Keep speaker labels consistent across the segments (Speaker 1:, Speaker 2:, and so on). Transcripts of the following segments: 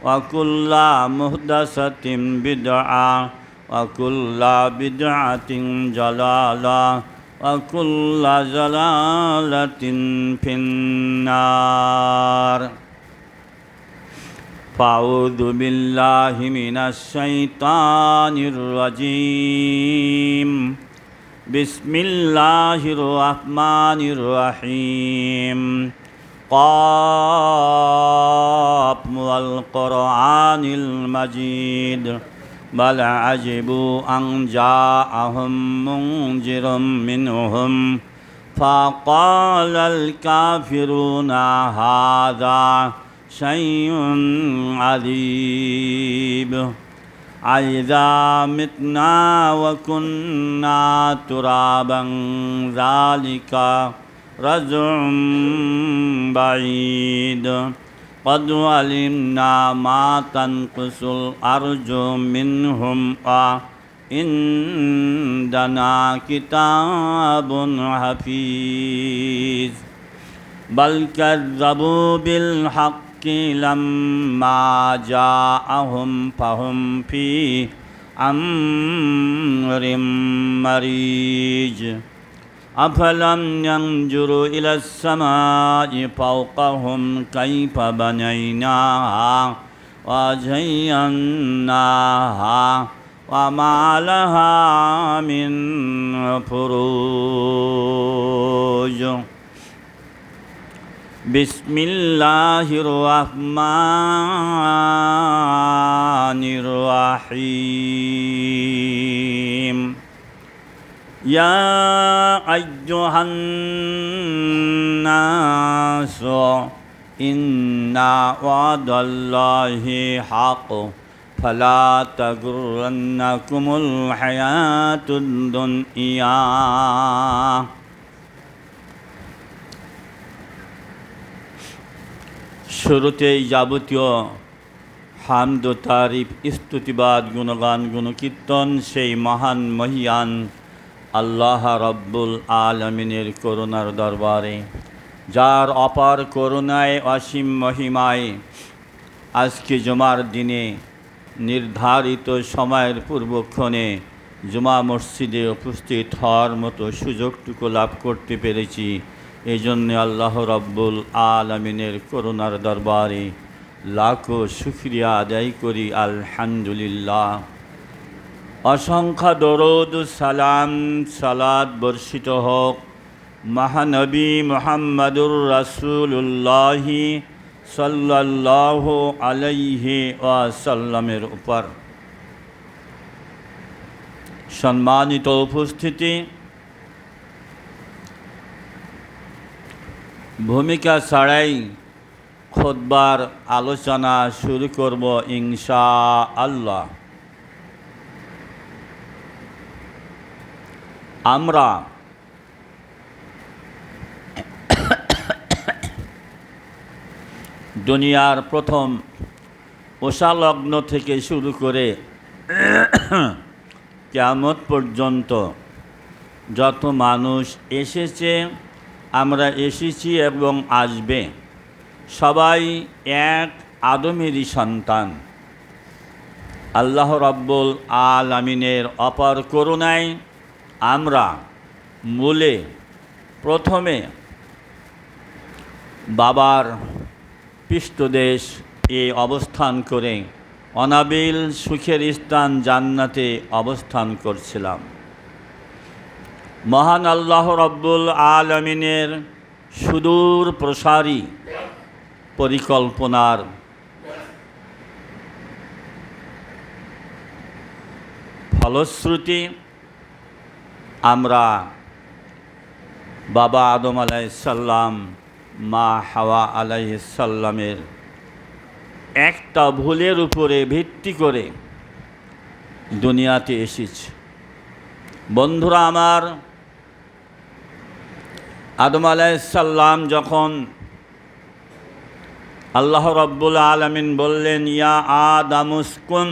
Speaker 1: وكل محدثة بدعة وكل بدعة ضلالة وكل ضلالة في النار فأعوذ بالله من الشيطان الرجيم بسم الله الرحمن الرحيم قاف والقرآن المجيد بل عجبوا أن جاءهم منذر منهم فقال الكافرون هذا شيء عجيب أإذا متنا وكنا ترابا ذلك رجع بعيد قد علمنا ما تنقص الأرض منهم وعندنا كتاب حفيظ بل كذبوا بالحق لما جاءهم فهم في أمر مريج أفلم ينظروا إلى السماء فوقهم كيف بنيناها وزيناها وما لها من فروج بسم الله الرحمن الرحيم يا أيها الناس إن وعد الله حق فلا تغرنكم الحياة الدنيا শুরুতেই যাবতীয় হামদ ও তারিফ স্তুতিবাদ গুণগান গুণকীর্তন সেই মহান মহিয়ান আল্লাহ রব্বুল আলমিনের করুণার দরবারে, যার অপার করুণায় অসীম মহিমায় আজকে জুমার দিনে নির্ধারিত সময়ের পূর্বক্ষণে জুমা মসজিদে উপস্থিত হওয়ার মতো সুযোগটুকু লাভ করতে পেরেছি। এই জন্যে আল্লাহ রব্বুল আলমিনের করুণার দরবারে লাখো শুকরিয়া আদায় করি, আলহামদুলিল্লাহ। অসংখ্য দরুদ সালাম সালাত বর্ষিত হোক মহানবী মুহাম্মদুর রাসূলুল্লাহ সাল্লাল্লাহু আলাইহি ওয়াসাল্লামের উপর। সম্মানিত উপস্থিতি, ভূমিকা ছাড়াই খুতবার আলোচনা শুরু করব ইনশাআল্লাহ। আমরা দুনিয়ার প্রথম ওষালগ্ন থেকে শুরু করে কিয়ামত পর্যন্ত যত মানুষ এসেছে, আমরা এসেছি এবং আসবে, সবাই এক আদমেরই সন্তান। আল্লাহ রাব্বুল আলামিনের অপার করুণায় আমরা মূলে প্রথমে বাবার পৃষ্ঠদেশ এ অবস্থান করে অনাবিল সুখের স্থান জান্নাতে অবস্থান করছিলাম। মহান আল্লাহ রাব্বুল আলামিনের সুদূর প্রসারী পরিকল্পনার ফলশ্রুতি আমরা বাবা আদম আলাইহিসসালাম, মা হাওয়া আলাইহিসসালামের একটা ভুলের উপরে ভিত্তি করে দুনিয়াতে এসেছি। বন্ধুরা আমার, আদম আলাইহিসসালাম যখন আল্লাহ রাব্বুল আলামিন বললেন, ইয়া আদামুসকুন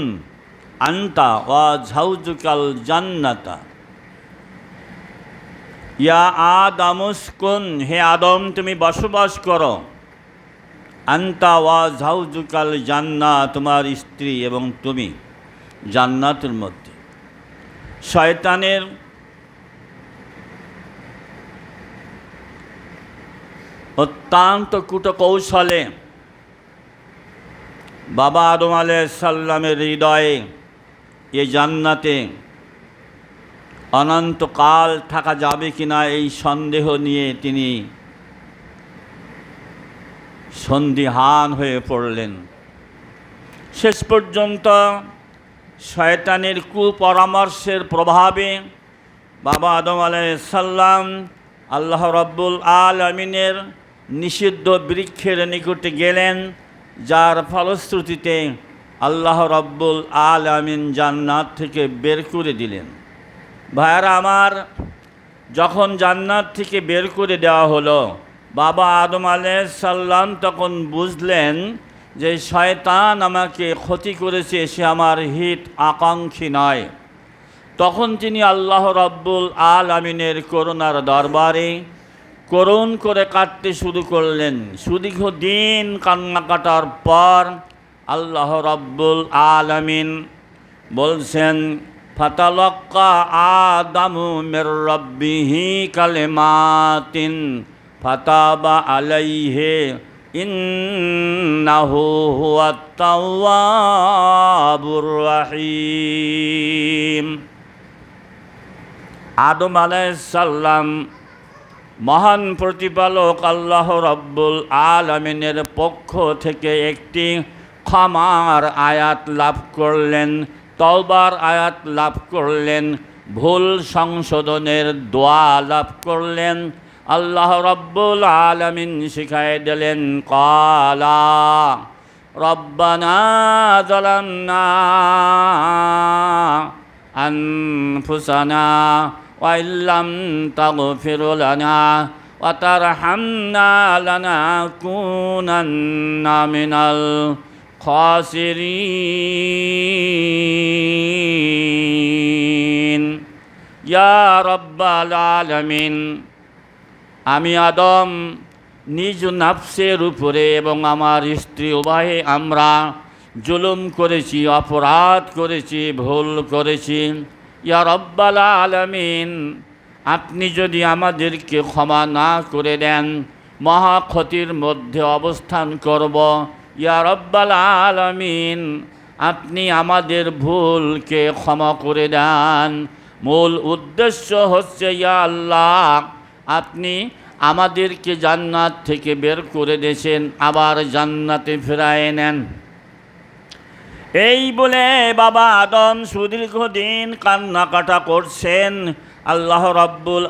Speaker 1: আনতা ওয়া যাওজুকাল জান্নাতা, ইয়া আদামুসকুন, হে আদম তুমি বসবাস করো আন্তা ওয়া জাওজুকাল জান্নাহ, তোমার স্ত্রী এবং তুমি জান্নাতের মধ্যে। শয়তানের অত্যন্ত কূটকৌশলে বাবা আদম আলাইহিস সালামের হৃদয়ে এ জান্নাতে অনন্তকাল থাকা যাবে কিনা এই সন্দেহ নিয়ে তিনি সন্দিহান হয়ে পড়লেন। শেষ পর্যন্ত শয়তানের কুপরামর্শের প্রভাবে বাবা আদম আলাইহিস সালাম আল্লাহ রাব্বুল আলামিনের নিষিদ্ধ বৃক্ষের নিকটে গেলেন, যার ফলশ্রুতিতে আল্লাহ রাব্বুল আলামিন জান্নাত থেকে বের করে দিলেন। ভাইয়ারা আমার, যখন জান্নাত থেকে বের করে দেওয়া হলো, বাবা আদম আলাইহিস সালাম তখন বুঝলেন যে শয়তান আমাকে ক্ষতি করেছে, সে আমার হিত আকাঙ্ক্ষী নয়। তখন তিনি আল্লাহ রাব্বুল আলামিনের করুণার দরবারে করুণ করে কাটতে শুরু করলেন। সুদীর্ঘ দিন কান্না কাটার পর আল্লাহ রাব্বুল আলামিন বলছেন, ফাতালাক্কা আদামু মির রাব্বিহি কালিমাতিন ফাতাবা আলাইহি ইন্নাহু হুয়াত তাওয়াবুর রহিম। আদম আলাইহিস সালাম মহান প্রতিপালক আল্লাহ রাব্বুল আলামিনের পক্ষ থেকে একটি ক্ষমার আয়াত লাভ করলেন, তওবার আয়াত লাভ করলেন, ভুল সংশোধনের দোয়া লাভ করলেন। আল্লাহ রাব্বুল আলামিন শিখায় দিলেন, ক্বালা রব্বানা যালামনা আনফুসানা ওয়া ইল্লাম তাগফির লানা ওয়া তারহামনা লানাকুনান্না মিনাল খাসিরিন। ইয়া রাব্বাল আলামিন, আমি আদম নিজ নাফসের উপরে এবং আমার স্ত্রী উভয়ে আমরা জুলুম করেছি, অপরাধ করেছি, ভুল করেছি। ইয়া রাব্বাল আলামিন, আপনি যদি আমাদেরকে ক্ষমা না করে দেন, মহা ক্ষতির মধ্যে অবস্থান করব। ইয়া রাব্বাল আলামিন, আপনি আমাদের ভুলকে ক্ষমা করে দেন। মূল উদ্দেশ্য হচ্ছে, ইয়া আল্লাহ, আপনি আমাদেরকে জান্নাত থেকে বের করে দিয়েছেন, আবার জান্নাতে ফেরায় নেন। এই বলে বাবা আদম সুদীর্ঘদিন কান্নাকাটা করছেন। আল্লাহ রাব্বুল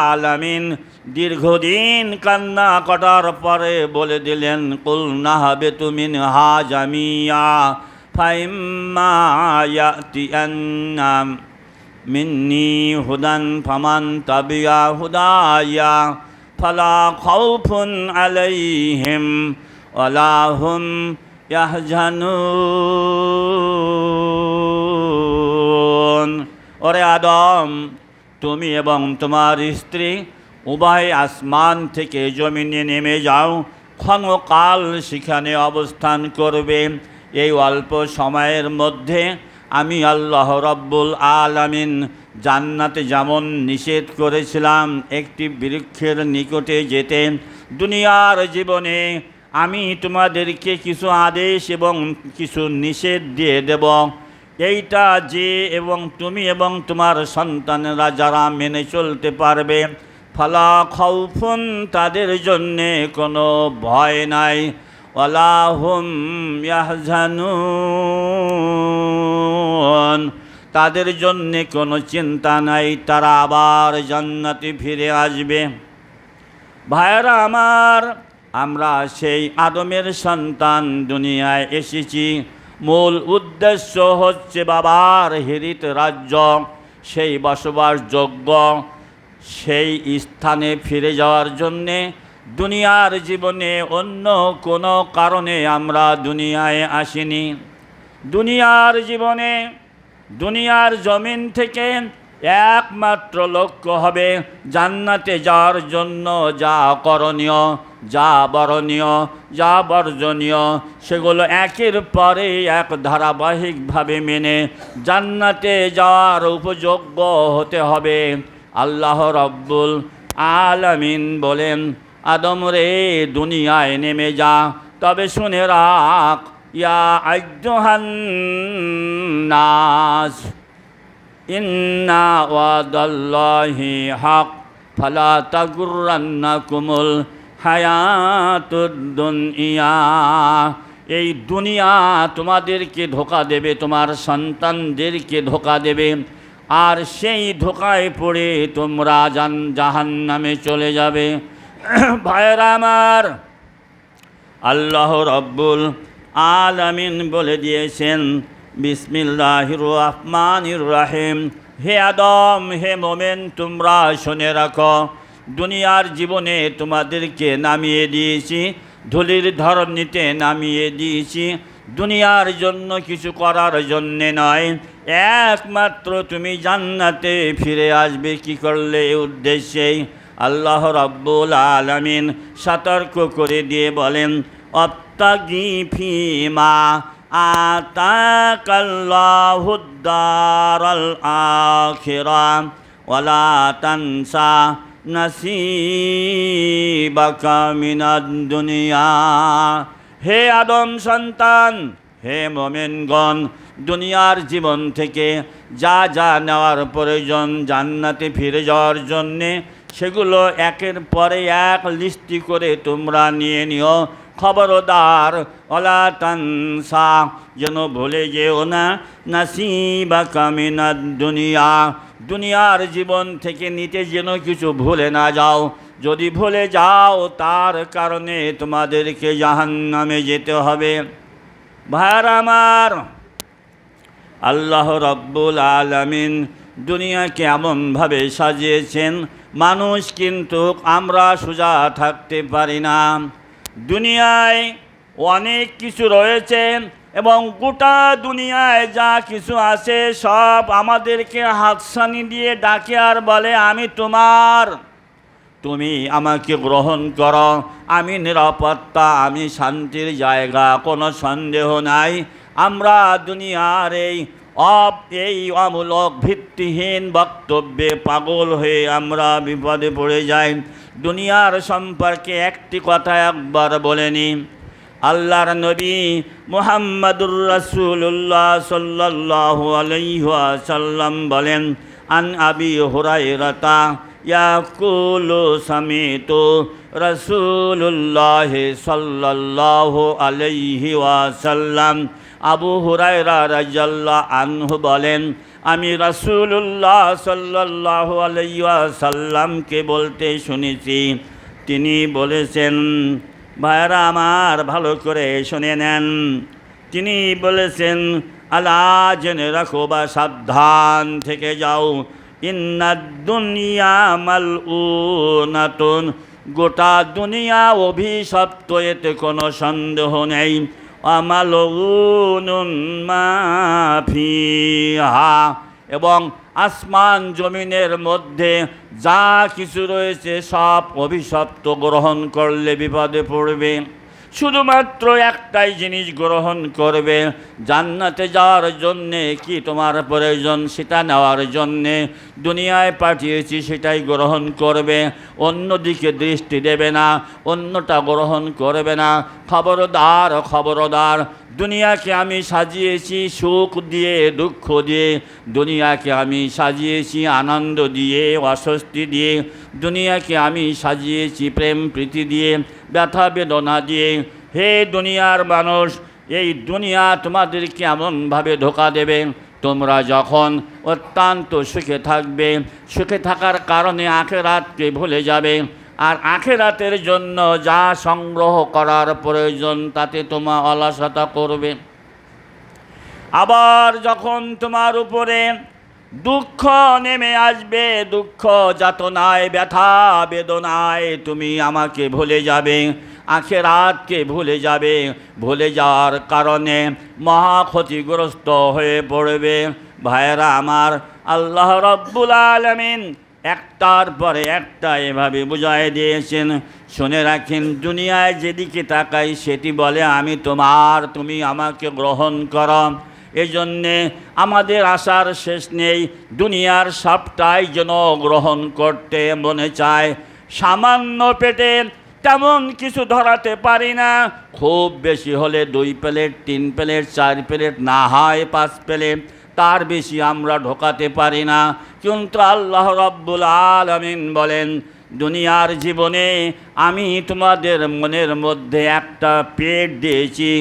Speaker 1: আলামিন দীর্ঘদিন কান্না কাটার পরে বলে দিলেন, কুলনা হাবিতু মিনহা জামিয়া ফাইম্মা ইয়াতিয়ান্না মিন্নি হুদান ফামান তাবিয়া হুদায়া ফালা খাউফুন আলাইহিম ওয়ালা হুম ইয়াহজানুন। ওরে আদম, তুমি এবং তোমার স্ত্রী উভয় আসমান থেকে জমিনে নেমে যাও, ক্ষণকাল সেখানে অবস্থান করবে। এই অল্প সময়ের মধ্যে আমি আল্লাহ রাব্বুল আলামিন জান্নাতে যেমন নিষেধ করেছিলাম একটি বৃক্ষের নিকটে যেতে, দুনিয়ার জীবনে আমি তোমাদেরকে কিছু আদেশ এবং কিছু নিষেধ দিয়ে দেব। এইটা যে এবং তুমি এবং তোমার সন্তানেরা যারা মেনে চলতে পারবে, ফালা খাউফুন, তাদের জন্যে কোনো ভয় নাই, ওয়ালা হুম ইয়াহজানুন, তাদের জন্যে কোনো চিন্তা নাই, তারা আবার জান্নাতে ফিরে আসবে। ভাইয়েরা আমার, আমরা সেই আদমের সন্তান দুনিয়ায় এসেছি। মূল উদ্দেশ্য হচ্ছে বাবার হিরিত রাজ্য, সেই বসবাসযোগ্য সেই স্থানে ফিরে যাওয়ার জন্যে। দুনিয়ার জীবনে অন্য কোনো কারণে আমরা দুনিয়ায় আসিনি। দুনিয়ার জীবনে দুনিয়ার জমিন থেকে একমাত্র লক্ষ্য হবে জান্নাতে যাওয়ার জন্য যা করণীয় যা বরণীয় যা বর্জনীয় সেগুলো একের পরে এক ধারাবাহিকভাবে মেনে জান্নাতে যাওয়ার উপযোগ্য হতে হবে। আল্লাহ রাব্বুল আলামিন বলেন, আদম রে দুনিয়ায় নেমে যা, তবে শুনে রাখ ইয়া আইয়ুহান নাস ইন্না ওয়াদাল্লাহি হক ফালা তাগুররান্নাকুমুল হায়াতুদ দুনিয়া। এই দুনিয়া তোমাদেরকে ধোঁকা দেবে, তোমার সন্তানদেরকে ধোঁকা দেবে, আর সেই ধোঁকায় পড়ে তোমরা জাহান্নামে চলে যাবে। ভাইয়েরা আমার, আল্লাহ রাব্বুল আলামিন বলে দিয়েছেন, বিসমিল্লাহির রহমানির রহিম, হে আদম, হে মোমেন, তোমরা শুনে রাখো, দুনিয়ার জীবনে তোমাদেরকে নামিয়ে দিয়েছি, ধুলির ধরণীতে নামিয়ে দিয়েছি দুনিয়ার জন্য, কিছু করার জন্যে নয়, একমাত্র তুমি জান্নাতে ফিরে আসবে কি করলে, এই উদ্দেশ্যেই আল্লাহ রাব্বুল আলামিন সতর্ক করে দিয়ে বলেন, অবতাগি ফিমা আতাকাল্লাহুদ দারাল আখিরাহ ওয়ালা তানসা নাসিবাকা মিনাদ দুনিয়া। হে আদম সন্তান, হে মোমেনগণ, দুনিয়ার জীবন থেকে যা যা নেওয়ার প্রয়োজন জান্নাতে ফিরে যাওয়ার জন্যে সেগুলো একের পরে এক লিস্টি করে তোমরা নিয়ে নিও। খবরদার ওয়ালা তানসা, যেন ভুলে যেও না, নাসিবাকা মিনাদ দুনিয়া, দুনিয়ার জীবন থেকে নিতে যেন কিছু ভুলে না যাও। যদি ভুলে যাও তার কারণে তোমাদেরকে জাহান্নামে যেতে হবে। ভাইরা আমার, আল্লাহ রাব্বুল আলামিন দুনিয়াকে এমনভাবে সাজিয়েছেন, মানুষ কিন্তু আমরা সোজা থাকতে পারি না। দুনিয়ায় অনেক কিছু রয়েছে এবং গোটা দুনিয়ায় যা কিছু আছে সব আমাদেরকে হাতছানি দিয়ে ডাকে আর বলে, আমি তোমার, তুমি আমাকে গ্রহণ করো, আমি নিরাপত্তা, আমি শান্তির জায়গা, কোনো সন্দেহ নাই। আমরা দুনিয়ার এই অমূলক ভিত্তিহীন বক্তব্যে পাগল হয়ে আমরা বিপদে পড়ে যাই। দুনিয়ার সম্পর্কে একটি কথা একবার বলেনি। আল্লাহর নবী মুহাম্মাদুর রাসূলুল্লাহ সাল্লাল্লাহু আলাইহি ওয়াসাল্লাম বলেন, আন আবি হুরায়রাতা ইয়াকুলু সামিতু রাসূলুল্লাহ সাল্লাল্লাহু আলাইহি ওয়াসাল্লাম, আবু হুরায়রা রাদিয়াল্লাহু আনহু বলেন, আমি রাসূলুল্লাহ সাল্লাল্লাহু আলাইহি ওয়াসাল্লামকে বলতে শুনেছি, তিনি বলেছেন, ভাইরা আমার ভালো করে শুনে নেন, তিনি বলেছেন, আলা জেনে রাখো বা সাবধান থেকে যাও, ইন্নাদ দুনিয়া মালউনাতুন, গোটা দুনিয়া অভিশপ্ত, এতে কোনো সন্দেহ নেই। আমালউনুন মা ফিহা, এবং আসমান জমিনের মধ্যে যা কিছু রয়েছে সব অভিশপ্ত, গ্রহণ করলে বিপদে পড়বে। শুধুমাত্র একটাই জিনিস গ্রহণ করবে, জান্নাতে যাওয়ার জন্যে কি তোমার প্রয়োজন সেটা নেওয়ার জন্যে দুনিয়ায় পাঠিয়েছি, সেটাই গ্রহণ করবে, অন্যদিকে দৃষ্টি দেবে না, অন্যটা গ্রহণ করবে না। খবরদার খবরদার, দুনিয়াকে আমি সাজিয়েছি সুখ দিয়ে দুঃখ দিয়ে, দুনিয়াকে আমি সাজিয়েছি আনন্দ দিয়ে অস্বস্তি দিয়ে, দুনিয়াকে আমি সাজিয়েছি প্রেম প্রীতি দিয়ে ব্যথা বেদনা দিয়ে। হে দুনিয়ার মানুষ, এই দুনিয়া তোমাদেরকে এমনভাবে ধোঁকা দেবে, তোমরা যখন অত্যন্ত সুখে থাকবে, সুখে থাকার কারণে আখিরাতকে ভুলে যাবে, আর আখিরাতের জন্য যা সংগ্রহ করার প্রয়োজন তাতে তোমার অলসতা করবে। আবার যখন তোমার উপরে দুঃখ নেমে আসবে, দুঃখ যাতনায় ব্যথা বেদনায় তুমি আমাকে ভুলে যাবে, আখিরাতকে ভুলে যাবে, ভুলে যাওয়ার কারণে মহা ক্ষতিগ্রস্ত হয়ে পড়বে। ভাইয়েরা আমার, আল্লাহ রাব্বুল আলামিন একটার পরে একটা এভাবে বুঝাই দিয়েছেন। শুনে রাখেন, দুনিয়ায় যেদিকে তাকাই সেটি বলে আমি তোমার, তুমি আমাকে গ্রহণ করো। এজন্যে আমাদের আশার শেষ নেই, দুনিয়ার সবটাই যেন গ্রহণ করতে মনে চায়। সামান্য পেটে তেমন কিছু ধরাতে পারি না, খুব বেশি হলে 2 প্লেট 3 প্লেট 4 প্লেট, না হয় 5 প্লেট, তার বেশি আমরা ঢোকাতে পারি না। কিন্তু আল্লাহ রাব্বুল আলামিন বলেন, দুনিয়ার জীবনে আমি তোমাদের মনের মধ্যে একটা পেট দিয়েছি,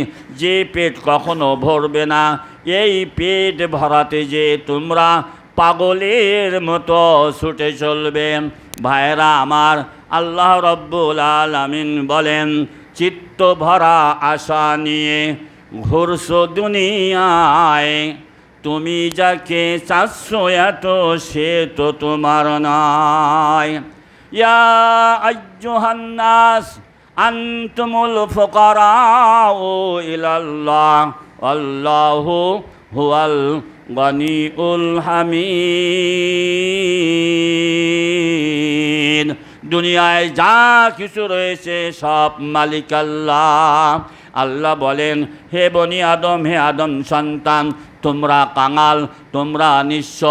Speaker 1: যে পেট কখনো ভরবে না। এই পেট ভরাতে যে তোমরা পাগলের মতো ছুটে চলবে। ভাইরা আমার, আল্লাহ রাব্বুল আলামিন বলেন, চিত্ত ভরা আশা নিয়ে ঘুরছো দুনিয়ায়, তুমি যাকে চাচ্ছো এত সে তো তোমার নয়। ইয়া আইয়ুহান নাস আনতুমুল ফুকারাউ ইলাল্লাহ আল্লাহু হুয়াল গনিউল হামিদ। দুনিয়ায় যা কিছু রয়েছে সব মালিক আল্লাহ। আল্লাহ বলেন, হে বনি আদম, হে আদম সন্তান, তোমরা কাঙাল, তোমরা নিঃস্ব,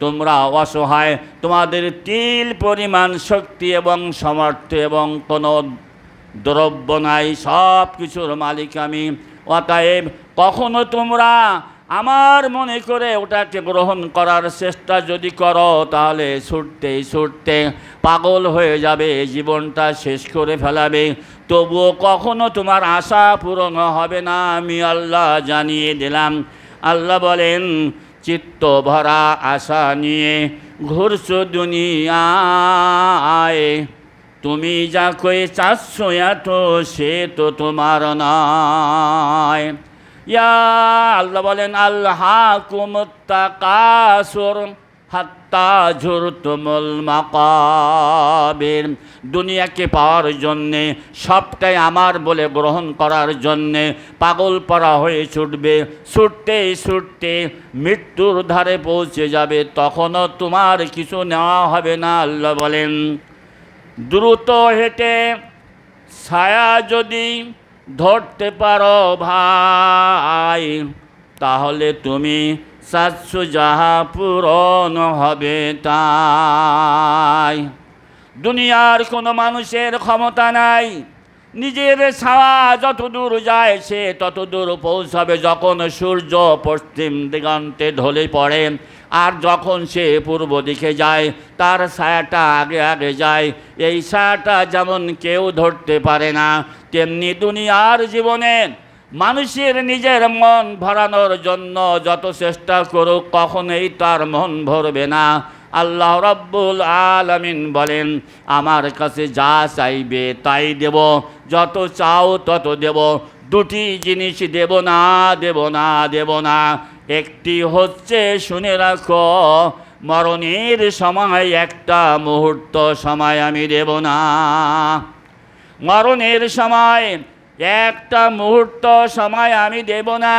Speaker 1: তোমরা অসহায়, তোমাদের তিল পরিমাণ শক্তি এবং সামর্থ্য এবং কোনো দ্রব্য নাই, সব কিছুর মালিক আমি। অতএব কখনো তোমরা আমার মনে করে ওটাকে গ্রহণ করার চেষ্টা যদি করো, তাহলে ছুটতে ছুটতে পাগল হয়ে যাবে, জীবনটা শেষ করে ফেলাবে, তবুও কখনো তোমার আশা পূরণ হবে না, আমি আল্লাহ জানিয়ে দিলাম। আল্লাহ বলেন, চিত্ত ভরা আশা নিয়ে ঘুরছো দুনিয়ায়, তুমি যাকে চাচ্ছো এত সে তো তোমার নয়। ইয়া আল্লাহ বলেন, আলহাকুমুত তাকাসুর হাত্তা জুরতুমুল মাকাবির। দুনিয়াকে পাওয়ার জন্যে, সবটাই আমার বলে গ্রহণ করার জন্যে পাগল পরা হয়ে ছুটবে, ছুটতে ছুটতে মৃত্যুর ধারে পৌঁছে যাবে, তখনও তোমার কিছু নেওয়া হবে না। আল্লাহ বলেন, দ্রুত হেঁটে ছায়া যদি ধরতে পারো ভাই, তাহলে তুমি চাচ্ছো যাহা পূরণ হবে তাই। দুনিয়ার কোনো মানুষের ক্ষমতা নাই, নিজের ছায়া যত দূর যায় সে তত দূর পৌঁছাবে। যখন সূর্য পশ্চিম দিগন্তে ঢলে পড়ে আর যখন সে পূর্ব দিকে যায়, তার ছায়াটা আগে আগে যায়। এই ছায়াটা যেমন কেউ ধরতে পারে না, তেমনি দুনিয়ার জীবনে মানুষের নিজের মন ভরানোর জন্য যত চেষ্টা করুক, কখনোই তার মন ভরবে না। আল্লাহ রাব্বুল আলামিন বলেন, আমার কাছে যা চাইবে তাই দেব, যত চাও তত দেব। দুটি জিনিস দেব না, দেব না, দেব না। একটি হচ্ছে, শুনে রাখো, মরণের সময় একটা মুহূর্ত সময় আমি দেব না। মরণের সময় একটা মুহূর্ত সময় আমি দেব না।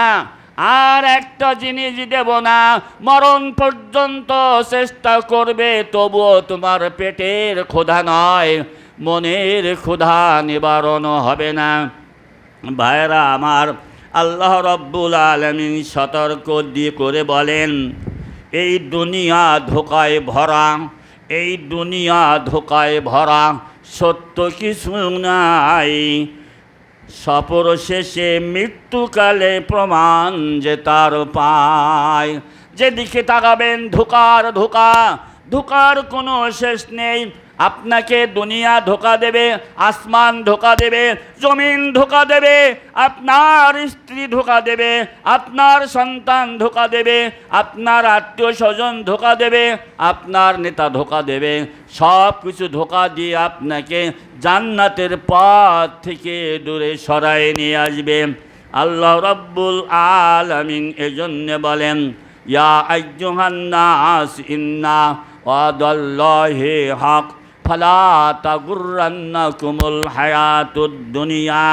Speaker 1: আর একটা জিনিস দেব না, মরণ পর্যন্ত চেষ্টা করবে, তবুও তোমার পেটের ক্ষুধা নয়, মনের ক্ষুধা নিবারণ হবে না। ভাইরা আমার, আল্লাহ রাব্বুল আলামিন সতর্ক দিয়ে করে বলেন, এই দুনিয়া ধোকায় ভরা, এই দুনিয়া ধোকায় ভরা, সত্য কিছু নাই। সফর শেষে মৃত্যুকালে প্রমাণ যে তার পায়। যেদিকে তাকাবেন ধোকার ধোকা, ধোকার কোনো শেষ নেই। আপনাকে দুনিয়া ধোকা দেবে, আসমান ধোকা দেবে, জমিন ধোকা দেবে, আপনার স্ত্রী ধোকা দেবে, আপনার সন্তান ধোকা দেবে, আপনার আত্মীয় স্বজন ধোকা দেবে, আপনার নেতা ধোকা দেবে। সব কিছু ধোকা দিয়ে আপনাকে জান্নাতের পথ থেকে দূরে সরায় নিয়ে আসবে। আল্লাহ রাব্বুল আলামিন এজন্য বলেন, ইয়া আইয়ুহান নাস ইন্না ওয়াদাল্লাহি হক ফালা তাগুররান্নাকুমুল হায়াতুদ দুনিয়া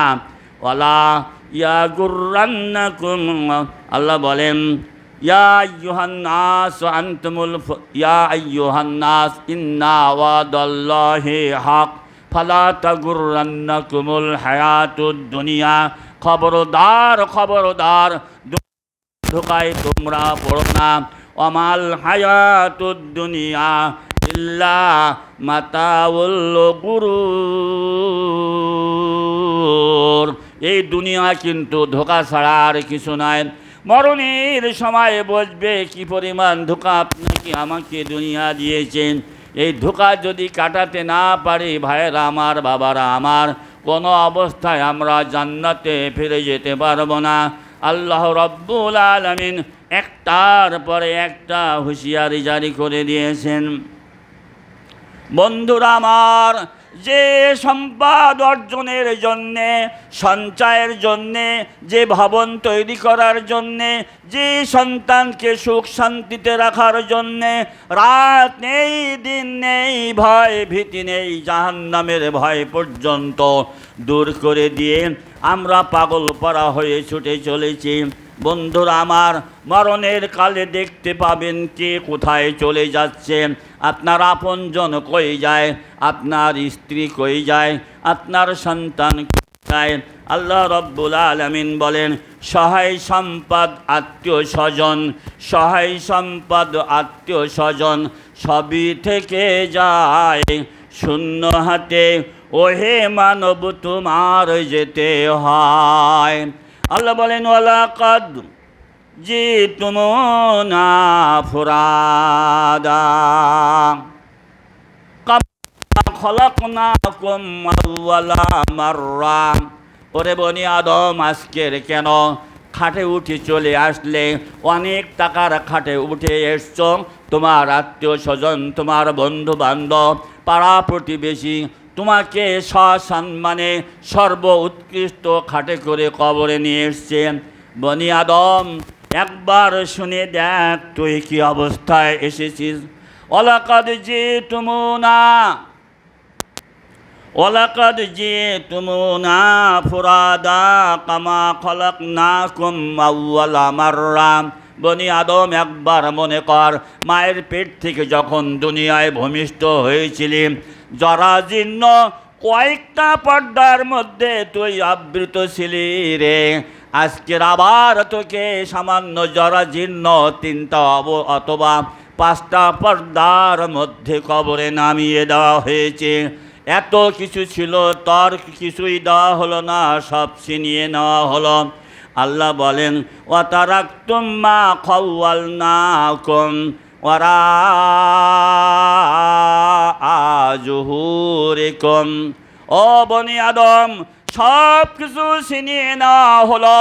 Speaker 1: ওয়ালা ইয়াগুররান্নাকুম। আল্লাহ বলেন, ইয়া আইয়ুহান নাস আনতুমুল ইয়া আইয়ুহান নাস ইন্না ওয়াদাল্লাহি হক ফালা তাগুররান্নাকুমুল হায়াতুদ দুনিয়া। খবরদার খবরদার, ধোকায় তোমরা পড়ো না। অমাল হায়াতুদ দুনিয়া ইল্লা মাতাউল গুরুর। এই দুনিয়া কিন্তু ধোকা ছাড়া আর কিছু নয়। মরণের সময় বসবে কি পরিমাণ ধোকা আপনাকে আমাকে দুনিয়া দিয়েছেন। এই ধোকা যদি কাটাতে না পারি ভাইয়েরা আমার, বাবারা আমার, কোনো অবস্থায় আমরা জান্নাতে ফিরে যেতে পারবো না। আল্লাহ রব্বুল আলামিন একটার পরে একটা হুঁশিয়ারি জারি করে দিয়েছেন। বন্ধুরা আমার, যে সম্পদ অর্জনের জন্যে, সঞ্চয়ের জন্যে, যে ভবন তৈরি করার জন্যে, যে সন্তানকে সুখ শান্তিতে রাখার জন্যে রাত নেই, দিন নেই, ভয় ভীতি নেই, জাহান্নামের ভয় পর্যন্ত দূর করে দিয়ে আমরা পাগল পারা হয়ে ছুটে চলেছি। বন্ধুরা আমার, মরণের কালে দেখতে পাবেন কে কোথায় চলে যাচ্ছে। আপনার আপনজন কই যায়, আপনার স্ত্রী কই যায়, আপনার সন্তান কই যায়। আল্লাহ রব্বুল আলামিন বলেন, সহায় সম্পদ আত্মীয় স্বজন, সহায় সম্পদ আত্মীয় স্বজন সবই থেকে যায় শূন্য হাতে, ওহে মানব তোমার যেতে হয়। আল্লাহ বলেন, ওয়ালাকাদ জিতুমুনা ফুরাদা কামা খলাকনাকুম আউওয়ালা মাররা। ওরে বনি আদম, আজকের কেন খাটে উঠে চলে আসলে? অনেক টাকার খাটে উঠে এসছো, তোমার আত্মীয় স্বজন, তোমার বন্ধু বান্ধব, পাড়া প্রতিবেশী তোমাকে সসম্মানে সর্ব উৎকৃষ্ট খাটে করে কবরে নিয়ে এসছে। বনি আদম, একবার শুনে দেখ তুই কি অবস্থায় এসেছিস। ওয়ালাকাদ জিতুমুনা, ওয়ালাকাদ জিতুমুনা ফুরাদা কামা খলাকনাকুম আউওয়ালা মাররা। বনি আদম, একবার মনে কর, মায়ের পেট থেকে যখন দুনিয়ায় ভূমিষ্ঠ হয়েছিলি, জরাজীর্ণ কয়েকটা পর্দার মধ্যে তুই আবৃত ছিলি রে। আজকের আবার তোকে সামান্য জরাজীর্ণ 3টা অথবা 5টা পর্দার মধ্যে কবরে নামিয়ে দেওয়া হয়েছে। এত কিছু ছিল, তোর কিছুই দেওয়া হলো না, সব ছিনিয়ে নেওয়া হলো। আল্লাহ বলেন, ওয়াতারাকতুম মা খাওয়ালনাকুম ওয়ারাআজুহুরিকুম। ও বনি আদম, সব কিছু ছিনিয়ে নেওয়া হলো।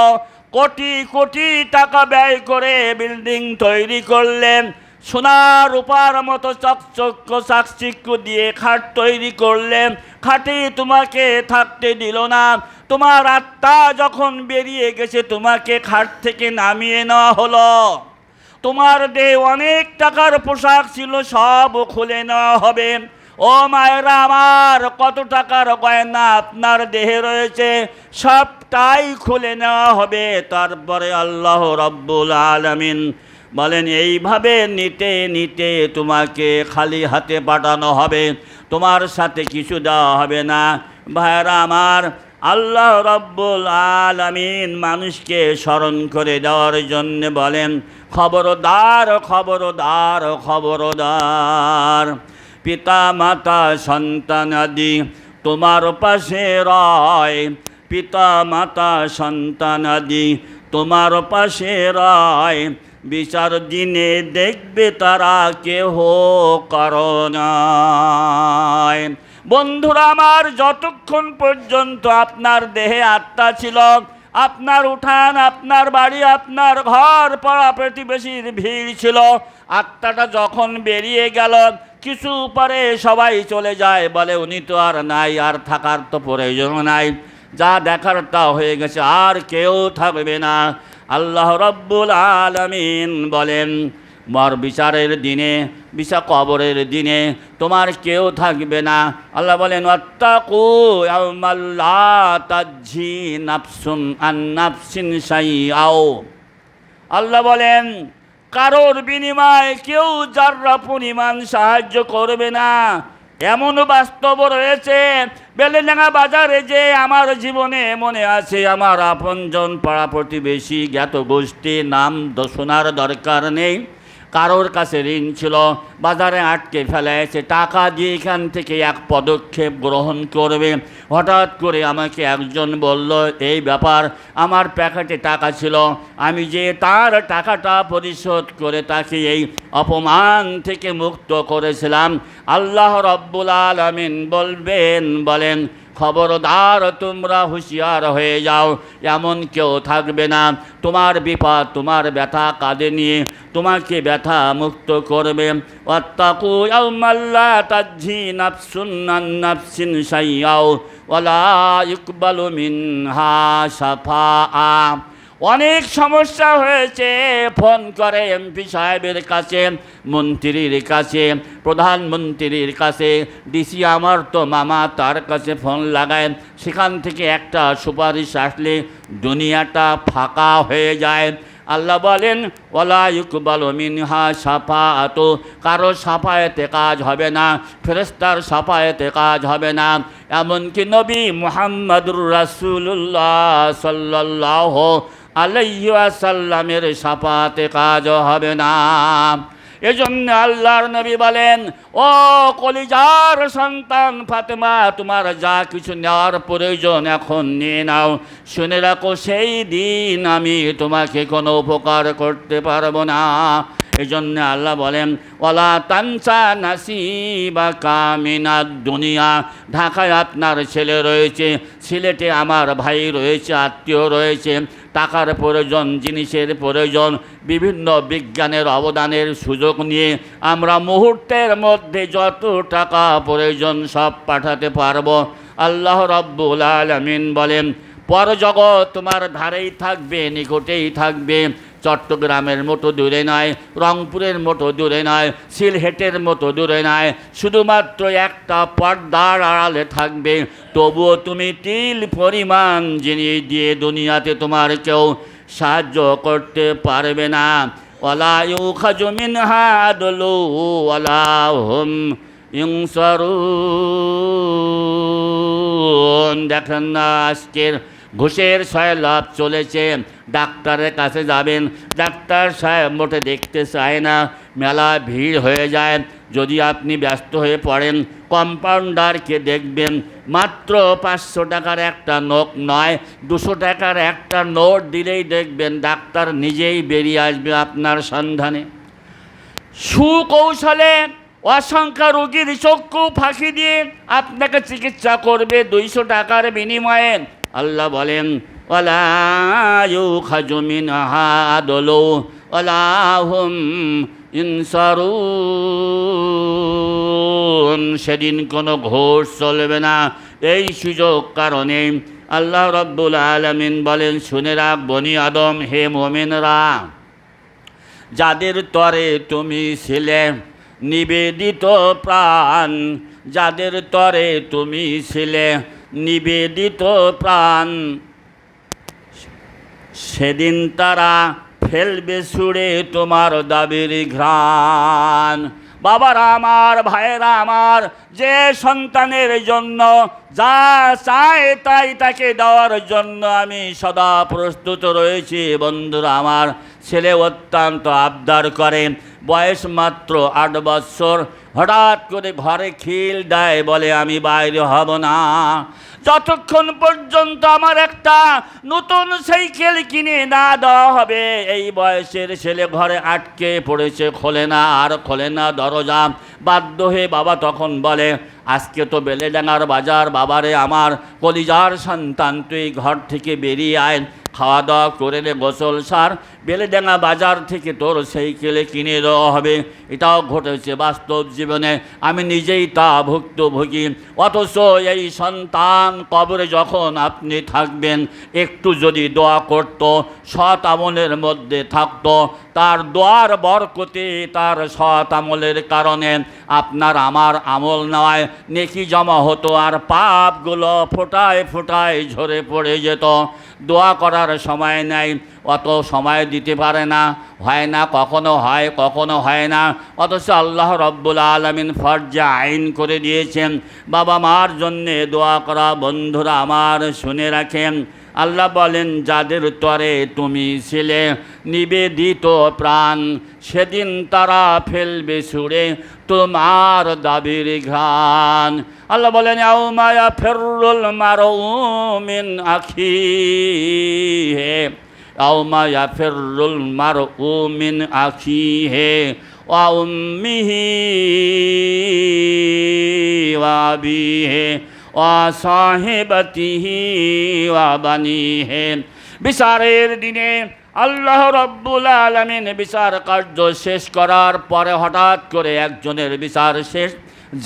Speaker 1: কোটি কোটি টাকা ব্যয় করে বিল্ডিং তৈরি করলেন, সোনার রূপার মতো চকচক্য চাকচিক্য দিয়ে খাট তৈরি করলেন, খাটে তোমাকে থাকতে দিল না। তোমার আত্মা যখন বেরিয়ে গেছে, তোমাকে খাট থেকে নামিয়ে নেওয়া হলো। তোমার দেহে অনেক টাকার পোশাক ছিল, সব খুলে নেওয়া হবে। ও মায়েরা আমার, কত টাকার গয়না আপনার দেহে রয়েছে, সবটাই খুলে নেওয়া হবে। তারপরে আল্লাহ রব্বুল আলামিন বলেন, এইভাবে নিতে নিতে তোমাকে খালি হাতে পাঠানো হবে, তোমার সাথে কিছু দেওয়া হবে না। ভাইরা আমার, আল্লাহ রব্বুল আলামিন মানুষকে স্মরণ করে দেওয়ার জন্য বলেন, খবরদার খবরদার খবরদার। পিতা মাতা সন্তান আদি তোমার পাশে রয়, পিতা মাতা সন্তান আদি তোমার পাশে রয়। বিচার দিনে দেখবে তারা কেহ করুণায়। বন্ধুরা আমার, যতক্ষণ পর্যন্ত আপনার দেহে আত্মা ছিল, আপনার উঠান, আপনার বাড়ি, আপনার ঘর, পাড়া প্রতিবেশীর ভিড় ছিল, আত্মাটা যখন বেরিয়ে গেল, কিছু পরে সবাই চলে যায়, বলে উনি তো আর নাই, আর থাকার তো প্রয়োজন নাই, যা দেখার তা হয়ে গেছে, আর কেউ থাকবে না। আল্লাহ রব্বুল আলামিন বলেন, মর বিচারের দিনে, বিচার কবরের দিনে তোমার কেউ থাকবে না। আল্লাহ বলেন, ওয়াত্তাকু ইয়াওমান লা তাজজি নাফসুন আন নাফসিন শাইআও। আল্লাহ বলেন, কারোর বিনিময়ে কেউ যারা পরিমাণ সাহায্য করবে না। এমন বাস্তব রয়েছে বেলেডাঙ্গা বাজারে, যে আমার জীবনে মনে আছে আমার আপনজন পাড়া প্রতিবেশী জ্ঞাত গোষ্ঠীর নাম শোনার দরকার নেই, কারোর কাছে ঋণ ছিল, বাজারে আটকে ফেলেছে, টাকা দিয়ে এখান থেকে এক পদক্ষেপ গ্রহণ করবে। হঠাৎ করে আমাকে একজন বলল এই ব্যাপার, আমার প্যাকেটে টাকা ছিল, আমি যে তার টাকাটা পরিশোধ করে তাকে এই অপমান থেকে মুক্ত করেছিলাম। আল্লাহ রাব্বুল আলামিন বলেন খবরদার তোমরা হুঁশিয়ার হয়ে যাও, এমন কেউ থাকবে না তোমার বিপদ তোমার ব্যথা কাঁধে নিয়ে তোমাকে ব্যথা মুক্ত করবে। ওয়াত্তাকু ইয়াওমান লা তাজজি নাফসুন আন নাফসিন শাইআও ওয়া লা ইকবালু মিনহা শাফাআ। অনেক সমস্যা হয়েছে, ফোন করে এমপি সাহেবের কাছে, মন্ত্রীর কাছে, প্রধানমন্ত্রীর কাছে, ডিসি আমার তো মামা, তার কাছে ফোন লাগায়, সেখান থেকে একটা সুপারিশ আসলে দুনিয়াটা ফাঁকা হয়ে যায়। আল্লাহ বলেন ওয়ালা ইকবালু মিনহা শাফাআত, কারো শাফায়েতে কাজ হবে না, ফেরেশতার শাফায়েতে কাজ হবে না, এমনকি নবী মুহাম্মদুর রাসূলুল্লাহ সাল্লাল্লাহু আলাইহি ওয়াসাল্লামের শাফাতে কাজ হবে না। এজন্য আল্লাহর নবী বলেন ও কলিজার সন্তান ফাতেমা, তোমার যা কিছু নেওয়ার প্রয়োজন এখন নিয়ে নাও, শুনে রাখো সেই দিন আমি তোমাকে কোনো উপকার করতে পারবো না। এজন্য আল্লাহ বলেন ওয়ালা তানসা নাসিবাকা মিনাদ দুনিয়া, ঢাকায় আপনার ছেলে রয়েছে, সিলেটে আমার ভাই রয়েছে, আত্মীয় রয়েছে, টাকার প্রয়োজন, জিনিসের প্রয়োজন, বিভিন্ন বিজ্ঞানের অবদানের সুযোগ নিয়ে আমরা মুহূর্তের মধ্যে যত টাকা প্রয়োজন সব পাঠাতে পারবো। আল্লাহ রাব্বুল আলামিন বলেন পরজগৎ তোমার ধারেই থাকবে, নিকটেই থাকবে, চট্টগ্রামের মতো দূরে নয়, রংপুরের মতো দূরে নয়, সিলহেটের মতো দূরে নয়, শুধুমাত্র একটা পর্দার আড়ালে থাকবে। তবুও তুমি তিল পরিমাণ জিনিস দিয়ে দুনিয়াতে তোমার কেউ সাহায্য করতে পারবে না। ওয়ালা ইউখাযু মিনহা আদলু ওয়ালা হুম ইউনসারুন। দেখেন না আজকের ঘুষের সয়লাভ চলেছে, ডাক্তারের কাছে যাবেন, ডাক্তার সাহেব মোটে দেখতে চায় না, মেলা ভিড় হয়ে যায়। যদি আপনি ব্যস্ত হয়ে পড়েন কম্পাউন্ডারকে দেখবেন, মাত্র 500 টাকার একটা নোট নয় 200 টাকার একটা নোট দিলেই দেখবেন ডাক্তার নিজেই বেরিয়ে আসবে আপনার সন্ধানে। সুকৌশলে অসংখ্য রোগীর চক্ষু ফাঁকি দিয়ে আপনাকে চিকিৎসা করবে 200 টাকার বিনিময়ে। আল্লাহ বলেন ওয়ালা ইউখাযু মিনহা আদলু ওয়ালা হুম ইনসারুন। সেদিন কোনো ঘোষ চলবে না। এই সুযোগ কারণে আল্লাহ রাব্বুল আলামিন বলেন শুনে রাখ বনি আদম, হে মুমিনরা, যাদের তরে তুমি ছিলে নিবেদিত প্রাণ, যাদের তরে তুমি ছিলে নিবেদিত প্রাণ, সেদিন তারা ফেলবে ছুঁড়ে তোমার দাবির ঘ্রাণ। বাবারা আমার, ভাইয়েরা আমার, যে সন্তানের জন্য যা চায় তাই তাকে দেওয়ার জন্য আমি সদা প্রস্তুত রয়েছি। বন্ধুরা আমার, ছেলে অত্যন্ত আবদার করে, বয়স মাত্র 8 বছর, হঠাৎ করে ঘরে খিল দেয়, বলে আমি বাইরে হব না যতক্ষণ পর্যন্ত আমার একটা নতুন সাইকেল কিনে না দেওয়া হবে। এই বয়সের ছেলে ঘরে আটকে পড়েছে, খোলে না আর খোলে না দরজা। বাধ্য হয়ে বাবা তখন বলে আজকে তো বেলেডাঙ্গার বাজার, বাবারে আমার কলিজার সন্তান তুই ঘর থেকে বেরিয়ে আয়, খাওয়া দাওয়া করে নে, গোসল সার, বেলেডাঙ্গা বাজার থেকে তোর সাইকেলে কিনে দেওয়া হবে। এটাও ঘটেছে বাস্তব জীবনে, আমি নিজেই তা ভুক্তভোগী। অথচ এই সন্তান কবরে যখন আপনি থাকবেন একটু যদি দোয়া করত, সৎ আমলের মধ্যে থাকতো, তার দোয়ার বরকতে, তার সৎ আমলের কারণে আপনার আমার আমল নেওয়ায় নেকি জমা হতো, আর পাপগুলো ফোঁটায় ফোঁটায় ঝরে পড়ে যেত। দোয়া করার সময় নেই, অত সময় দিতে দিতে পারে না, হয় না, কখনো হয় কখনো হয় না। অথচ আল্লাহ রব্বুল আলামিন ফরজে আইন করে দিয়েছেন বাবা মার জন্যে দোয়া করা। বন্ধুরা আমার শুনে রাখেন, আল্লাহ বলেন যাদের তরে তুমি ছিলে নিবেদিত প্রাণ, সেদিন তারা ফেলবে ছুঁড়ে তোমার দাবির ঘ্রাণ। আল্লাহ বলেন ইয়াউমা ইয়াফিরুল মারউ মিন আখিহি, ইয়াউমা ইয়াফিরুল মারউ মিন আখিহি ওয়া উম্মিহি ওয়া আবিহি ওয়া সাহিবাতিহি ওয়া বানিহি। বিচারের দিনে আল্লাহ রব্বুল আলামিন বিচার কার্য শেষ করার পরে হঠাৎ করে একজনের বিচার শেষ,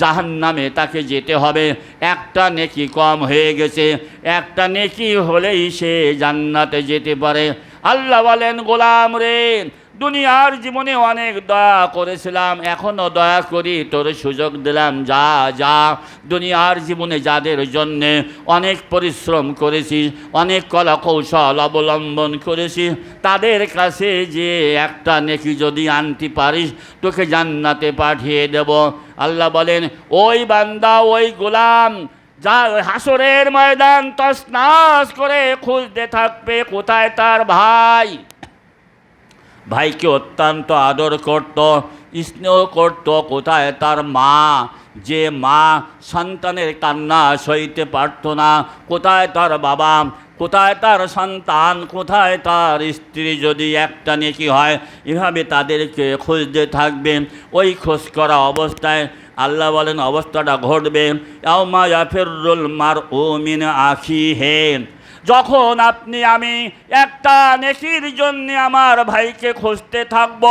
Speaker 1: জাহান্নামে তাকে যেতে হবে। একটা নেকি কম হয়ে গেছে, একটা নেকি হলেই সে জান্নাতে যেতে পারে। আল্লাহ বলেন গোলাম রে, দুনিয়ার জীবনে অনেক দয়া করেছিলাম, এখনও দয়া করি, তোর সুযোগ দিলাম, যা যা। দুনিয়ার জীবনে যাদের জন্যে অনেক পরিশ্রম করেছি, অনেক কলা কৌশল অবলম্বন করেছি, তাদের কাছে যে একটা নেকি যদি আনতে পারিস, তোকে জান্নাতে পাঠিয়ে দেব। আল্লাহ বলেন ওই বান্দা, ওই গোলাম যা হাসরের ময়দান তছনছ করে খুঁজতে থাকবে কোথায় তার ভাই। ভাইকে অত্যন্ত আদর করত, স্নেহ করত, কোথায় তার মা, যে মা সন্তানের কান্না সইতে পারত না, কোথায় তার বাবা, কোথায় তার সন্তান, কোথায় তার স্ত্রী। যদি একটা নেকি হয়, এভাবে তাদেরকে খুঁজতে থাকবেন। ওই খোঁজ করা অবস্থায় আল্লাহ বলেন অবস্থাটা ঘটবে ইয়াউমা ইয়াফিরুল মারউ মিন আখিহি। যখন আপনি আমি একটা নেকির জন্য আমার ভাইকে খুঁজতে থাকব,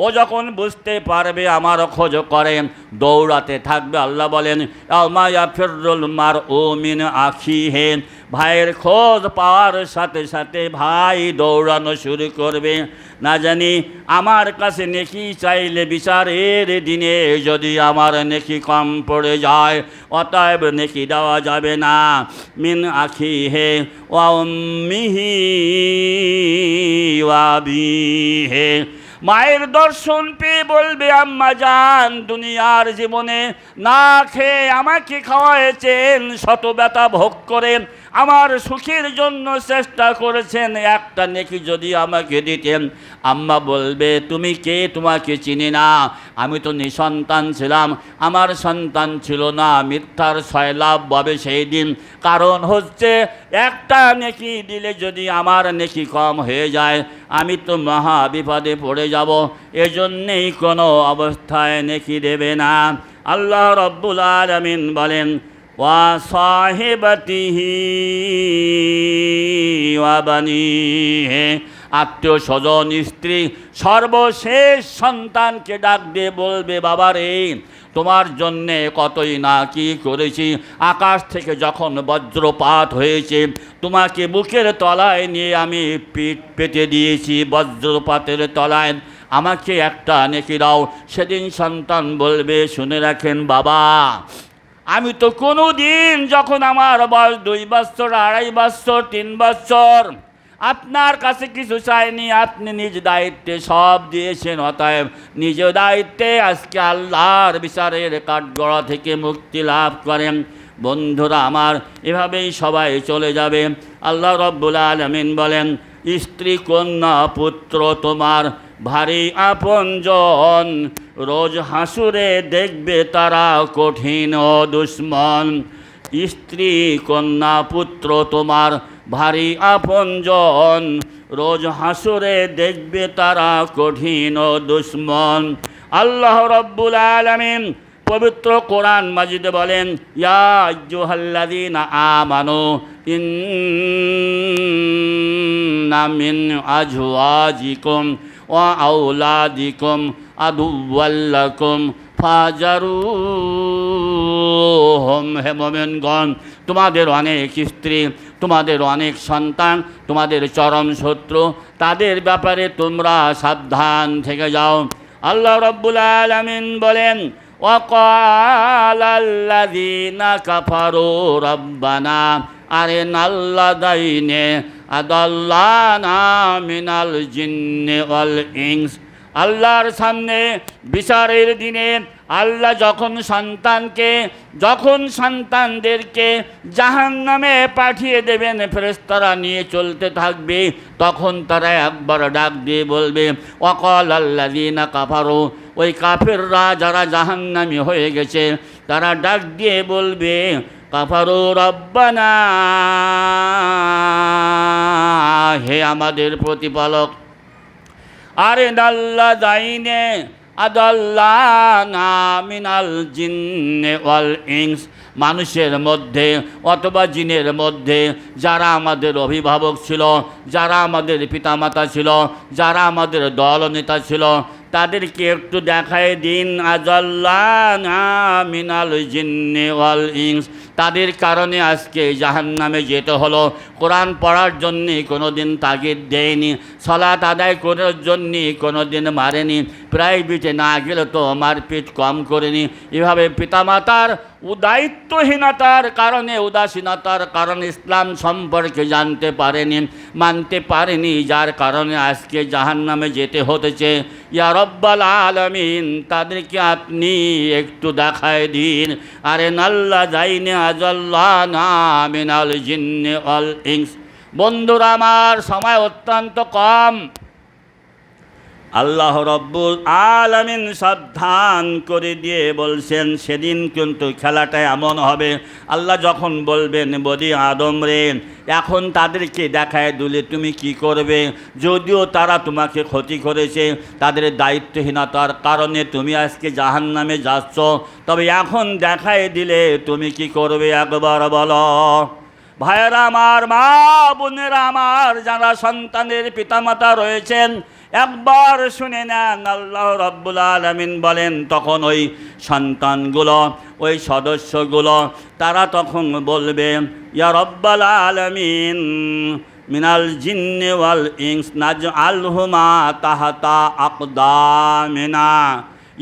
Speaker 1: ও যখন বুঝতে পারবে আমার খোঁজ করেন, দৌড়াতে থাকবে। আল্লাহ বলেন ইয়াউমা ইয়াফিরুল মারউ মিন আখিহি, ভাইয়ের খোঁজ পাওয়ার সাথে সাথে ভাই দৌড়ানো শুরু করবে। না জানি আমার কাছে নেকি চাইলে বিচারের দিনে যদি আমার নেকি কম পড়ে যায়, অতএব নেকি দেওয়া যাবে না। মিন আখিহি ওয়া উম্মিহি ওয়া আবিহি। মায়ের দর্শন পেয়ে বলবে আম্মা জান, দুনিয়ার জীবনে না খেয়ে আমাকে খাওয়াইছেন, শত ব্যথা ভোগ করেন, আমার সুখের জন্য চেষ্টা করেছেন, একটা নেকি যদি আমাকে দিতেন। আম্মা বলবে তুমি কে, তোমাকে চিনি না, আমি তো নিঃসন্তান ছিলাম, আমার সন্তান ছিল না। মিথ্যার সয়লাভ পাবে সেই দিন। কারণ হচ্ছে একটা নেকি দিলে যদি আমার নেকি কম হয়ে যায়, আমি তো মহা বিপদে পড়ে যাব। এজন্যেই কোনো অবস্থায় নেকি দেবে না। আল্লাহ রব্বুল আলামিন বলেন ওয়া সাহিবাতিহি ওয়া বানিহি। আত্মীয় স্বজন, স্ত্রী, সর্বশেষ সন্তানকে ডাক দিয়ে বলবে বাবা রে, তোমার জন্যে কতই না কি করেছি। আকাশ থেকে যখন বজ্রপাত হয়েছে, তোমাকে বুকের তলায় নিয়ে আমি পিঠ পেতে দিয়েছি বজ্রপাতের তলায়, আমাকে একটা নেকি দাও। সেদিন সন্তান বলবে শুনে রাখেন বাবা, আমি তো কোনো দিন যখন আমার বয়স 2 বছর, 2.5 বছর, 3 বছর আপনার কাছে কিছু চাইনি, আপনি নিজ দায়িত্বে সব দিয়েছেন। অতএব নিজ দায়িত্বে আজকে আল্লাহর বিচারের কাঠগড়া থেকে মুক্তি লাভ করেন। বন্ধুরা আমার, এভাবেই সবাই চলে যাবে। আল্লাহ রব্বুল আলামিন বলেন স্ত্রী, কন্যা, পুত্র তোমার ভারী আপনজন, রোজ হাসুরে দেখবে তারা কঠিন দুশ্মন। স্ত্রী, কন্যা, পুত্র তোমার ভারী আপনজন, রোজ হাসুরে দেখবে তারা কঠিন দুশ্মন। আল্লাহ রব্বুল আলামিন পবিত্র কোরআন মাজিদে বলেন ইয়া আইয়ুহাল্লাযীনা আমানু ইন্না মিন আজওয়াজিকুম ওয়া আওলাদিকুম আদুওয়াল লাকুম ফাজারুহুম। হে মুমিনগণ, তোমাদের অনেক স্ত্রী, তোমাদের অনেক সন্তান তোমাদের চরম শত্রু, তাদের ব্যাপারে তোমরা সাবধান থেকে যাও। আল্লাহ রব্বুল আলামিন বলেন ওয়াকালাল্লাযীনা কাফারু রাব্বানা আরিনাল্লাযাইনি আদাল্লানা মিনাল জিন্নি ওয়াল ইনস। আল্লাহর সামনে বিচারের দিনে আল্লাহ যখন সন্তানদেরকে জাহান্নামে পাঠিয়ে দেবেন, ফেরেশতারা নিয়ে চলতে থাকবে, তখন তারা একবার ডাক দিয়ে বলবে ওয়াকাল আল্লাযীনা কাফারু, ওই কাফেররা যারা জাহান্নামী হয়ে গেছে তারা ডাক দিয়ে বলবে কাফারু রব্বানা, হে আমাদের প্রতিপালক, আরে আল্লাহ দাইনে আদাল্লানা মিনাল জিন্নি ওয়াল ইনস, মানুষের মধ্যে অথবা জিনের মধ্যে যারা আমাদের অভিভাবক ছিল, যারা আমাদের পিতামাতা ছিল, যারা আমাদের দলনেতা ছিল, তাদেরকে একটু দেখায় দিন আদাল্লানা মিনাল জিন্নি ওয়াল ইনস। তাদের কারণে আজকে জাহান্নামে যেতে হলো। কোরআন পড়ার জন্যে কোনো দিন তাগিদ দেয়নি, সালাত আদায় করার জন্যে কোনো দিন মারেনি, প্রাইভেটে না গেলে তো মারপিট কম করেনি। এভাবে পিতামাতার দায়িত্বহীনতার কারণে, উদাসীনতার কারণে ইসলাম সম্পর্কে জানতে পারেনি, মানতে পারেনি, যার কারণে আজকে জাহান্নামে যেতে হতেছে। ইয়া রব্বাল আলামিন, তাদেরকে আপনি একটু দেখায় দিন। আরে নাল্লা যাইনে আজাল্লানা মিনাল জিন্নি ওয়াল ইনস। বন্ধুরা আমার, সময় অত্যন্ত কম। আল্লাহ রব্বুল আলামিন সাবধান করে দিয়ে বলছেন সেদিন কিন্তু খেলাটা এমন হবে, আল্লাহ যখন বলবেন বনি আদম রে, এখন তাদেরকে দেখায় দিলে তুমি কি করবে? যদিও তারা তোমাকে ক্ষতি করেছে, তাদের দায়িত্বহীনতার কারণে তুমি আজকে জাহান্নামে যাচ্ছ, তবে এখন দেখায় দিলে তুমি কি করবে একবার বলো। ভাইয়েরা আমার, মা বোনেরা আমার, যারা সন্তানের পিতামাতা রয়েছেন, একবার শুনে নেন। আল্লাহ রাব্বুল আলামিন বলেন তখন ওই সন্তানগুলো, ওই সদস্যগুলো, তারা তখন বলবে ইয়া রব্বাল আলামিন মিনাল জিন্নি ওয়াল ইনস নাজআলহুমা তাহতা আকদামিনা।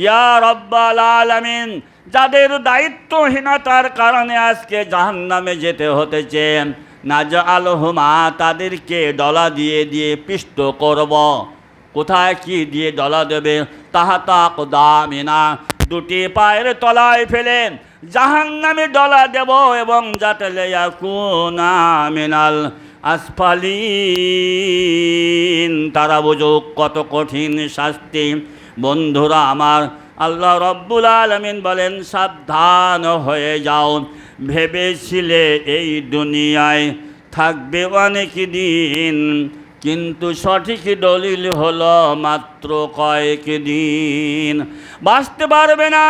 Speaker 1: ইয়া রব্বাল আলামিন, যাদের দায়িত্বহীনতার কারণে আজকে জাহান্নামে যেতে হতেছে, নাজআলহুমা, তাদেরকে ডলা দিয়ে দিয়ে পিষ্ট করব। কোথায় কি দিয়ে ডলা দেবে? তাহতা আকদামিনা, দুটি পায়ের তলায় ফেলে জাহান্নামে ডলা দেব, এবং যাতে লিয়াকুনা মিনাল আসফালিন, তারা বুঝুক কত কঠিন শাস্তি। বন্ধুরা আমার, আল্লাহ রব্বুল আলামিন বলেন সাবধান হয়ে যাও। ভেবেছিলে এই দুনিয়ায় থাকবে অনেক দিন, কিন্তু সঠিক দলিল হলো মাত্র কয়েক দিন। বাঁচতে পারবে না,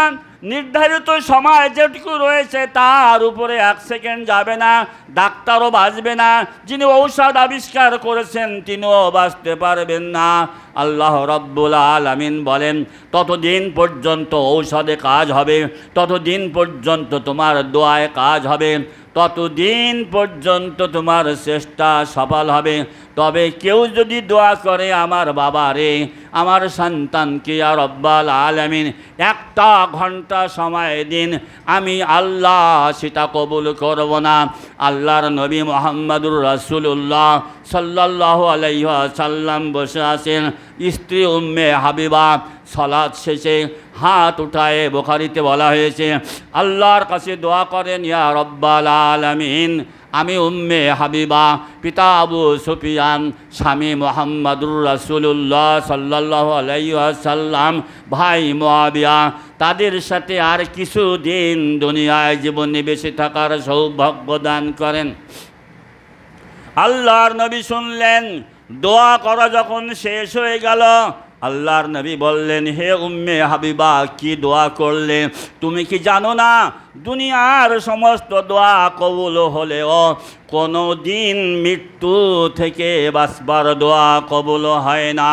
Speaker 1: নির্ধারিত সময় যেটুকু রয়েছে তার উপরে 1 সেকেন্ড যাবে না, ডাক্তারও বাঁচবে না, যিনি ঔষধ আবিষ্কার করেছেন তিনিও বাঁচতে পারবেন না। আল্লাহ রব্বুল আলামিন বলেন ততদিন পর্যন্ত ঔষধে কাজ হবে, ততদিন পর্যন্ত তোমার দোয়ায় কাজ হবে, ততদিন পর্যন্ত তোমার চেষ্টা সফল হবে। তবে কেউ যদি দোয়া করে আমার বাবা রে, আমার সন্তানকে ইয়া রব্বাল আলামিন 1 ঘন্টা সময় দিন, আমি আল্লাহ সেটা কবুল করব না। আল্লাহর নবী মুহাম্মদুর রাসূলুল্লাহ সাল্লাল্লাহু আলাইহি ওয়াসাল্লাম বসে আছেন, স্ত্রী উম্মে হাবিবা সালাত শেষে হাত উঠায়ে, বুখারীতে বলা হয়েছে, আল্লাহর কাছে দোয়া করেন ইয়া রব্বাল আলামিন, আমি উম্মে হাবিবা, পিতা আবু সুফিয়ান, স্বামী মুহাম্মদুর রাসূলুল্লাহ সাল্লাল্লাহু আলাইহি ওয়াসাল্লাম, ভাই মুআবিয়া, তাদের সাথে আর কিছু দিন দুনিয়ায় জীবনে বেঁচে থাকার সৌভাগ্য দান করেন। আল্লাহর নবী শুনলেন, দোয়া করা যখন শেষ হয়ে গেল, আল্লাহর নবী বললেন হে উম্মে হাবিবা, কি দোয়া করলে? তুমি কি জানো না দুনিয়ার সমস্ত দোয়া কবুল হলেও কোনো দিন মৃত্যু থেকে বাঁচবার দোয়া কবুল হয় না।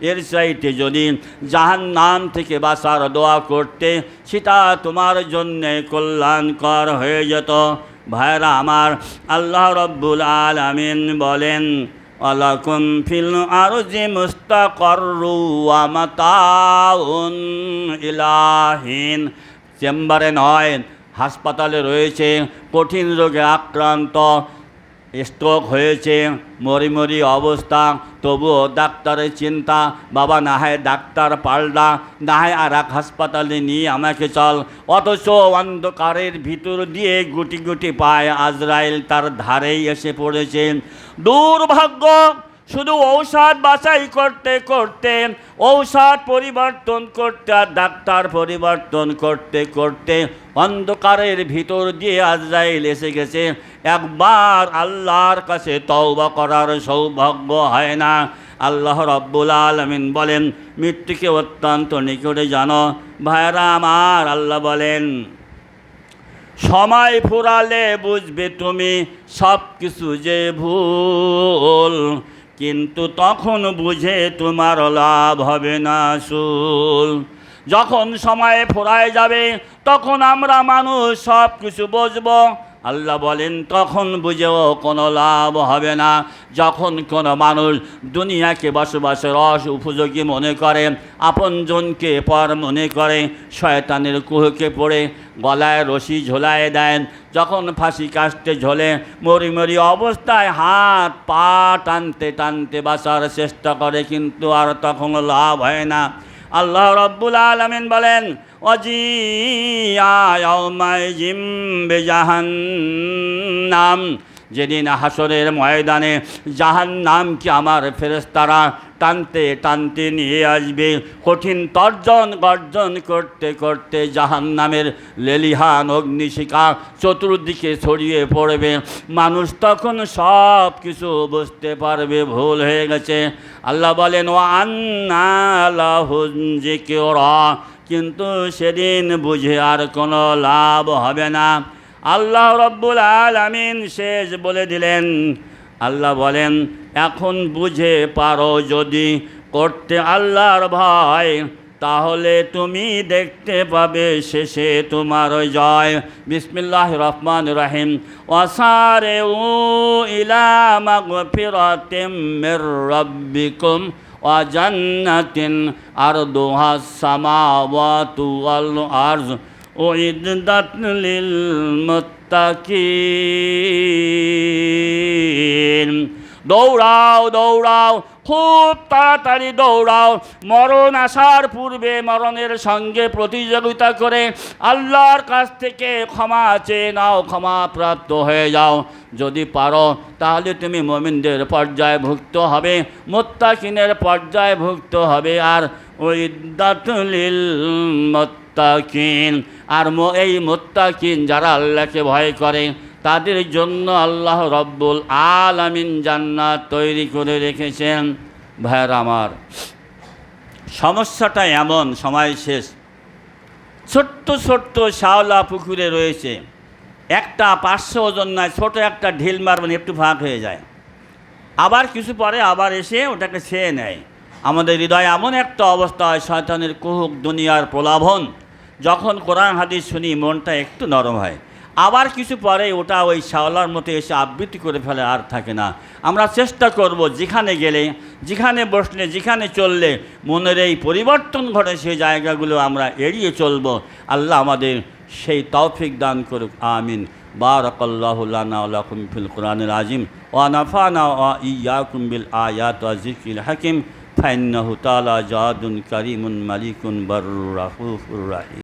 Speaker 1: এর চাইতে যদি জাহান্নাম থেকে বাঁচার দোয়া করতে, সেটা তোমার জন্যে কল্যাণকর হয়ে যেত। ভাইরা আমার, আল্লাহ রব্বুল আলামিন বলেন ওয়ালাকুম ফিল আরজি মুস্তাকাররু ওয়া মাতাউন ইলাহিন। চেম্বারে নয়, হাসপাতালে রয়েছে, কঠিন রোগে আক্রান্ত, স্ট্রোক হয়েছে, মরি অবস্থা, তবুও ডাক্তারের চিন্তা, বাবা না হয় ডাক্তার পাল্টা, না হয় আর এক হাসপাতালে নিয়ে আমাকে চল। অথচ অন্ধকারের ভিতর দিয়ে গুটি গুটি পায় আজরাইল তার ধারেই এসে পড়েছে। দুর্ভাগ্য, শুধু ঔষধ বাছাই করতে করতে, ঔষধ পরিবর্তন করতে আর ডাক্তার পরিবর্তন করতে করতে অন্ধকারের ভিতর দিয়ে আজরাইল এসে গেছে। একবার আল্লাহর কাছে তওবা করার সৌভাগ্য হয় না। আল্লাহ রব্বুল আলামিন বলেন, মৃত্যুকে অত্যন্ত নিকটে জানো। ভাইরা আমার, আল্লাহ বলেন, সময় ফুরালে বুঝবে তুমি সব কিছু যে ভুল, কিন্তু তখন বুঝে তোমার লাভ হবে না আসুল। যখন সময় ফুরায় যাবে তখন আমরা মানুষ সব কিছু বুঝবো, আল্লাহ বলেন তখন বুঝেও কোনো লাভ হবে না। যখন কোনো মানুষ দুনিয়াকে বসবাসের উপযোগী মনে করে, আপনজনকে পর মনে করে, শয়তানের কুহকে পড়ে গলায় রশি ঝোলায় দেন, যখন ফাঁসি কাস্টে ঝোলে মরি অবস্থায় হাত পা টানতে টানতে বাঁচার চেষ্টা করে, কিন্তু আর তখন লাভ হয় না। আল্লাহ রব্বুল আলামিন বলেন, ওয়াজিআ ইয়াউমাইযিম বিজাহান্নাম, যেদিন হাসরের ময়দানে জাহান্নামকে আমার ফেরেশতারা টানতে টানতে নিয়ে আসবে। কঠিন তর্জন গর্জন করতে করতে জাহান্নামের লেলিহান অগ্নিশিখা চতুর্দিকে ছড়িয়ে পড়বে। মানুষ তখন সব কিছু বুঝতে পারবে ভুল হয়ে গেছে। আল্লাহ বলেন, ওয়া আন্না লাহুল যিকরা, কিন্তু সেদিন বুঝে আর কোনো লাভ হবে না। আল্লাহ রব্বুল আলামিন শেষ বলে দিলেন, আল্লাহ বলেন, এখন বুঝে পারো যদি করতে আল্লাহর ভয়, তাহলে তুমি দেখতে পাবে শেষে তোমার জয়। বিসমিল্লাহির রহমানির রহিম। ওয়াসারিউ ইলা মাগফিরাতিম মির রাব্বিকুম ওয়া জান্নাতিন আরদুহাস সামাওয়াতু ওয়াল আরজ উইদ্দাত লিল মুত্তাকিন। দৌড়াও দৌড়াও, খুব তাড়াতাড়ি দৌড়াও, মরণ আসার পূর্বে মরণের সঙ্গে প্রতিযোগিতা করে আল্লাহর কাছ থেকে ক্ষমা চেয়ে নাও, ক্ষমা প্রাপ্ত হয়ে যাও। যদি পারো তাহলে তুমি মুমিনদের পর্যায়ভুক্ত হবে, মুত্তাকিনের পর্যায়ভুক্ত হবে। আর উইদ্দাত লিল মুত্তাকিন, আর এই মুত্তাকিন যারা আল্লাহকে ভয় করে তাদের জন্য আল্লাহ রব্বুল আলামিন জান্নাত তৈরি করে রেখেছেন। ভাইরা আমার, সমস্যাটা এমন, সময় শেষ, ছোট্ট ছোট্ট শাওলা পুকুরে রয়েছে, একটা 500 ওজন নয়, ছোটো একটা ঢিল মারবেন একটু ফাঁক হয়ে যায়, আবার কিছু পরে আবার এসে ওটাকে ছেয়ে নেয়। আমাদের হৃদয়ে এমন একটা অবস্থা হয়, শয়তানের কুহুক দুনিয়ার প্রলাভন, যখন কোরআন হাদিস শুনি মনটা একটু নরম হয়, আবার কিছু পরে ওটা ওই শাওলার মতো এসে আবৃত্তি করে ফেলে, আর থাকে না। আমরা চেষ্টা করব যেখানে গেলে, যেখানে বসলে, যেখানে চললে মনের এই পরিবর্তন ঘটে সেই জায়গাগুলো আমরা এড়িয়ে চলব। আল্লাহ আমাদের সেই তৌফিক দান করুক, আমিন। বারাকাল্লাহু লানা ওয়া লাকুম ফিল কুরআনিল আযীম ওয়া নাফানা ওয়া ইয়্যাকুম বিল আয়াতি ওয়া যিকরিল হাকীম। ফাইন্নাহু তাআলা জাওয়াদুন কারীমুন মালিকুন বারুর রাউফুর রাহিম।